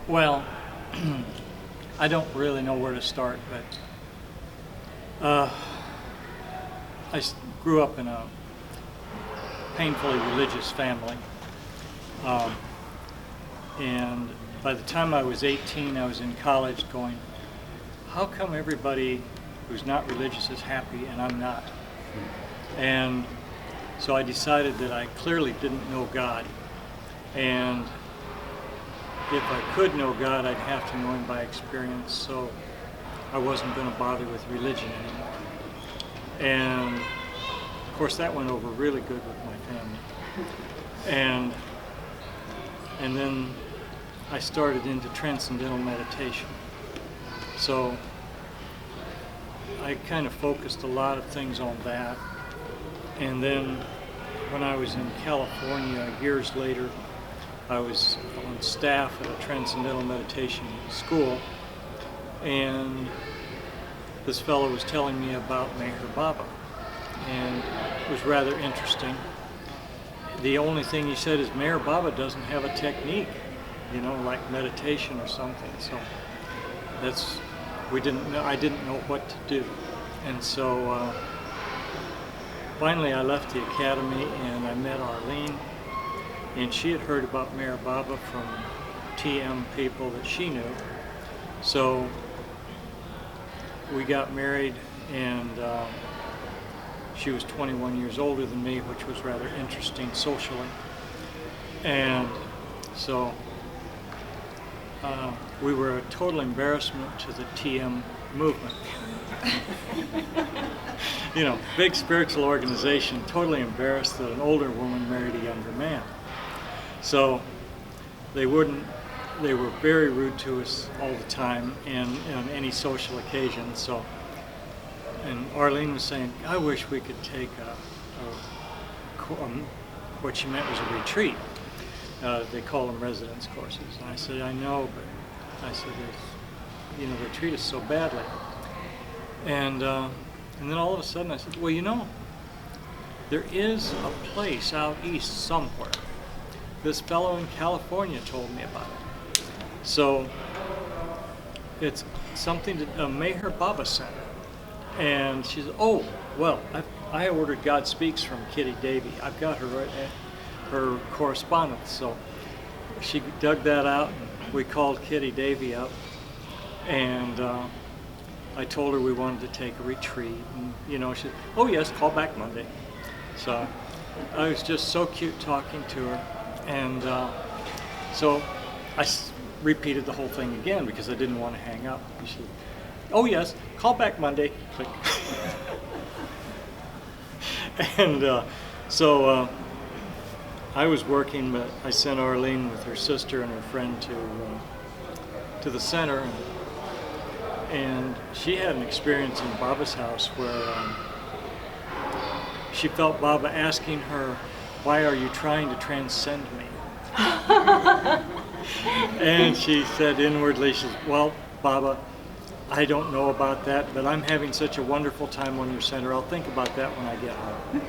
Well, I don't really know where to start, but grew up in a painfully religious family. Um, and by the time I was 18, I was in college going, how come everybody who's not religious is happy and I'm not? And so I decided that I clearly didn't know God. And if I could know God, I'd have to know Him by experience, so I wasn't going to bother with religion anymore. And of course that went over really good with my family. And then I started into transcendental meditation. So I kind of focused a lot of things on that. And then when I was in California years later, I was on staff at a transcendental meditation school, and this fellow was telling me about Meher Baba, and it was rather interesting. The only thing he said is Meher Baba doesn't have a technique, like meditation or something. So I didn't know what to do, and so finally I left the academy and I met Arlene. And she had heard about Meher Baba from TM people that she knew. So we got married, and she was 21 years older than me, which was rather interesting socially. And so we were a total embarrassment to the TM movement. Big spiritual organization, totally embarrassed that an older woman married a younger man. So they were very rude to us all the time and on any social occasion. And Arlene was saying, I wish we could take what she meant was a retreat. They call them residence courses. And I said, I know, but I said, they treat us so badly. And then all of a sudden I said, well, there is a place out east somewhere. This fellow in California told me about it. So it's something to Meher Baba Center. And she said, oh, well, I ordered God Speaks from Kitty Davy. I've got her correspondence. So she dug that out, and we called Kitty Davy up. And I told her we wanted to take a retreat. And, she said, oh, yes, call back Monday. So I was just so cute talking to her. And so I repeated the whole thing again because I didn't want to hang up. She said, oh yes, call back Monday. Click. And so I was working, but I sent Arlene with her sister and her friend to the center. And she had an experience in Baba's house where she felt Baba asking her, why are you trying to transcend me? And she said inwardly, she said, well, Baba, I don't know about that, but I'm having such a wonderful time on your center. I'll think about that when I get home.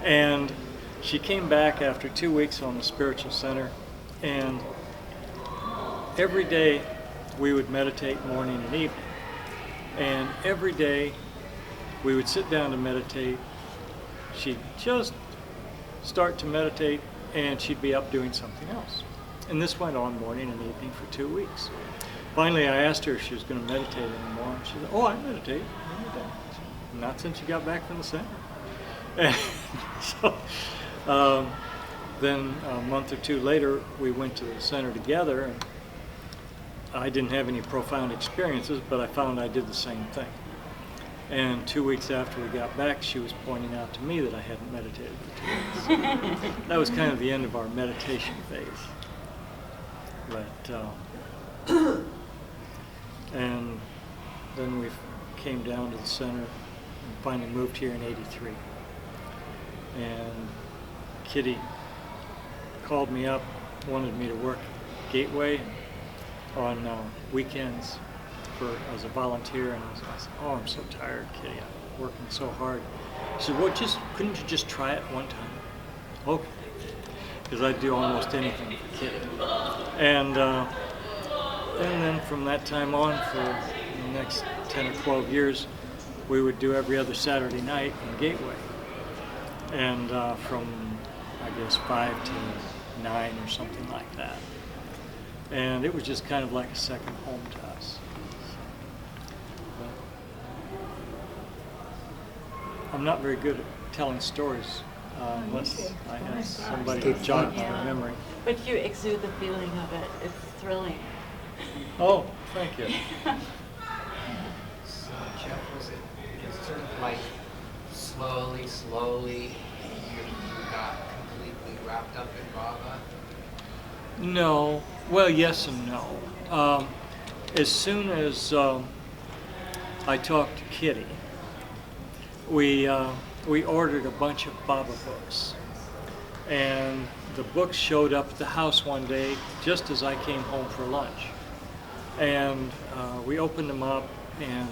And she came back after 2 weeks on the spiritual center, and every day we would meditate morning and evening. And every day we would sit down to meditate. She'd just start to meditate, and she'd be up doing something else. And this went on morning and evening for 2 weeks. Finally, I asked her if she was going to meditate anymore. She said, oh, I meditate. Not since you got back from the center. And so then a month or two later, we went to the center together, and I didn't have any profound experiences, but I found I did the same thing. And 2 weeks after we got back, she was pointing out to me that I hadn't meditated for 2 weeks. That was kind of the end of our meditation phase. But, and then we came down to the center and finally moved here in '83. And Kitty called me up, wanted me to work Gateway on weekends as a volunteer, and I said, oh, I'm so tired, Kitty, I'm working so hard. She said, well, couldn't you just try it one time? Okay, because I'd do almost anything for Kitty. And And then from that time on, for the next 10 or 12 years, we would do every other Saturday night in Gateway. And from, I guess, 5 to 9 or something like that. And it was just kind of like a second home to us. But I'm not very good at telling stories unless I have somebody to jog my memory. But you exude the feeling of it. It's thrilling. Oh, thank you. So Jeff, was it sort of like slowly, you got completely wrapped up in Baba? No. Well, yes and no. As soon as I talked to Kitty, we ordered a bunch of Baba books. And the books showed up at the house one day just as I came home for lunch. And we opened them up, and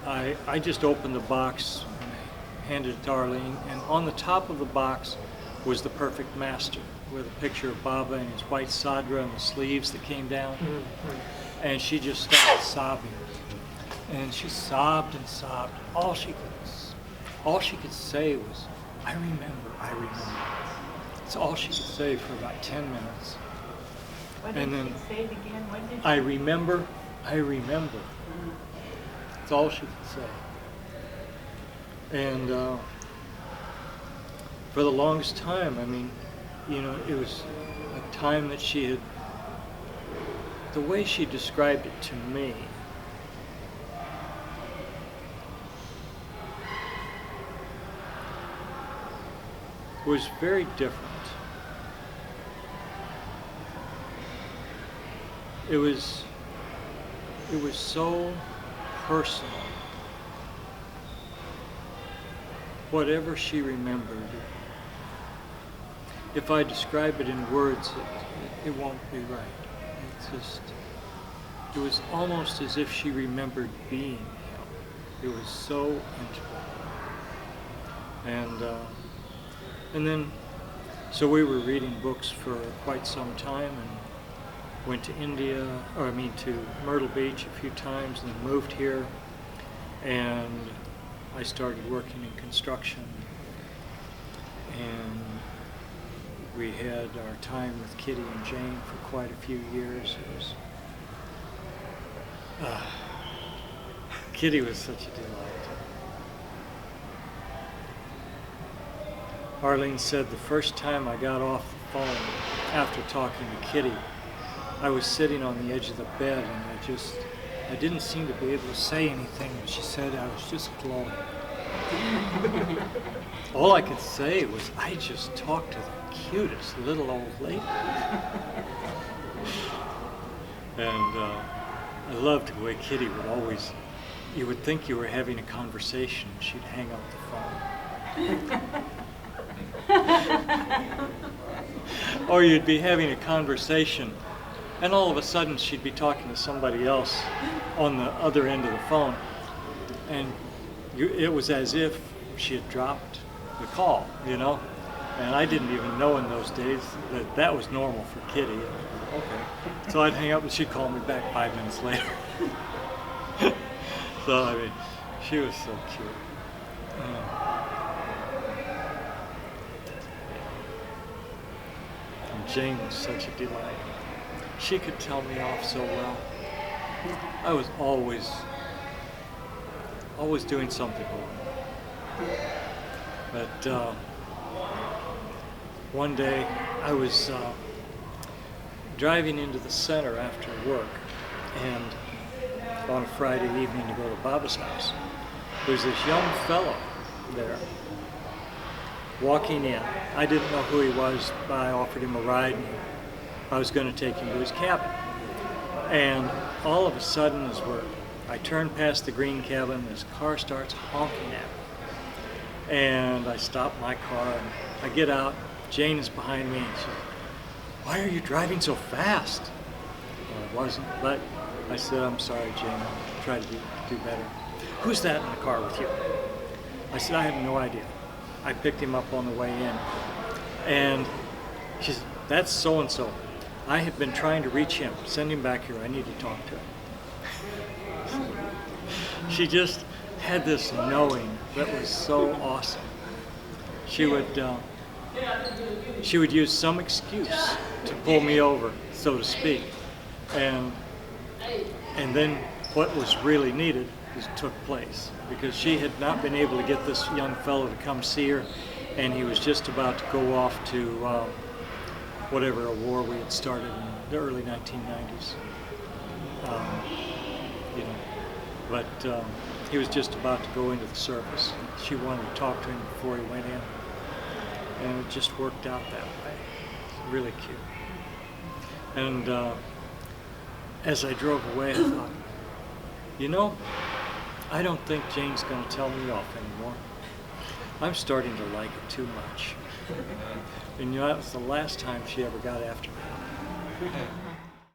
I just opened the box, and handed it to Arlene, and on the top of the box was The Perfect Master, with a picture of Baba and his white sadra and the sleeves that came down. Mm-hmm. And she just started sobbing. And she sobbed and sobbed. All she could say was, I remember, I remember. That's all she could say for about 10 minutes. What did she say it again? What did she I remember, I remember. That's all she could say. And for the longest time, I mean, you know, it was a time that she had, the way she described it to me, was very different. It was so personal. Whatever she remembered, if I describe it in words, it won't be right. It's just, it was almost as if she remembered being him. It was so intimate. And then, so we were reading books for quite some time, and went to to Myrtle Beach a few times, and then moved here, and I started working in construction, and we had our time with Kitty and Jane for quite a few years. It was, Kitty was such a delight. Arlene said the first time I got off the phone after talking to Kitty, I was sitting on the edge of the bed, and I didn't seem to be able to say anything. She said I was just glowing. All I could say was, I just talked to the cutest little old lady. And I loved the way Kitty would always, you would think you were having a conversation, and she'd hang up the phone. Or you'd be having a conversation, and all of a sudden she'd be talking to somebody else on the other end of the phone, and it was as if she had dropped the call, you know? And I didn't even know in those days that that was normal for Kitty. Okay. So I'd hang up and she'd call me back 5 minutes later. So, I mean, she was so cute. And Jane was such a delight. She could tell me off so well. I was always doing something wrong. But one day I was driving into the center after work, and on a Friday evening to go to Baba's house. There's this young fellow there walking in. I didn't know who he was, but I offered him a ride, and I was going to take him to his cabin. And all of a sudden, I turn past the green cabin, this car starts honking at me. And I stop my car, and I get out. Jane is behind me, and she says, "Why are you driving so fast?" Well, I wasn't, but I said, "I'm sorry, Jane. I'll try to do better." "Who's that in the car with you?" I said, "I have no idea." I picked him up on the way in, and she said, "That's so-and-so. I had been trying to reach him, send him back here, I need to talk to him. She just had this knowing that was so awesome. She would use some excuse to pull me over, so to speak, and then what was really needed took place, because she had not been able to get this young fellow to come see her, and he was just about to go off to whatever a war we had started in the early 1990s. You know, but he was just about to go into the service. She wanted to talk to him before he went in, and it just worked out that way. Really cute. And as I drove away, I thought, you know, I don't think Jane's going to tell me off anymore. I'm starting to like it too much. And you know, that was the last time she ever got after me.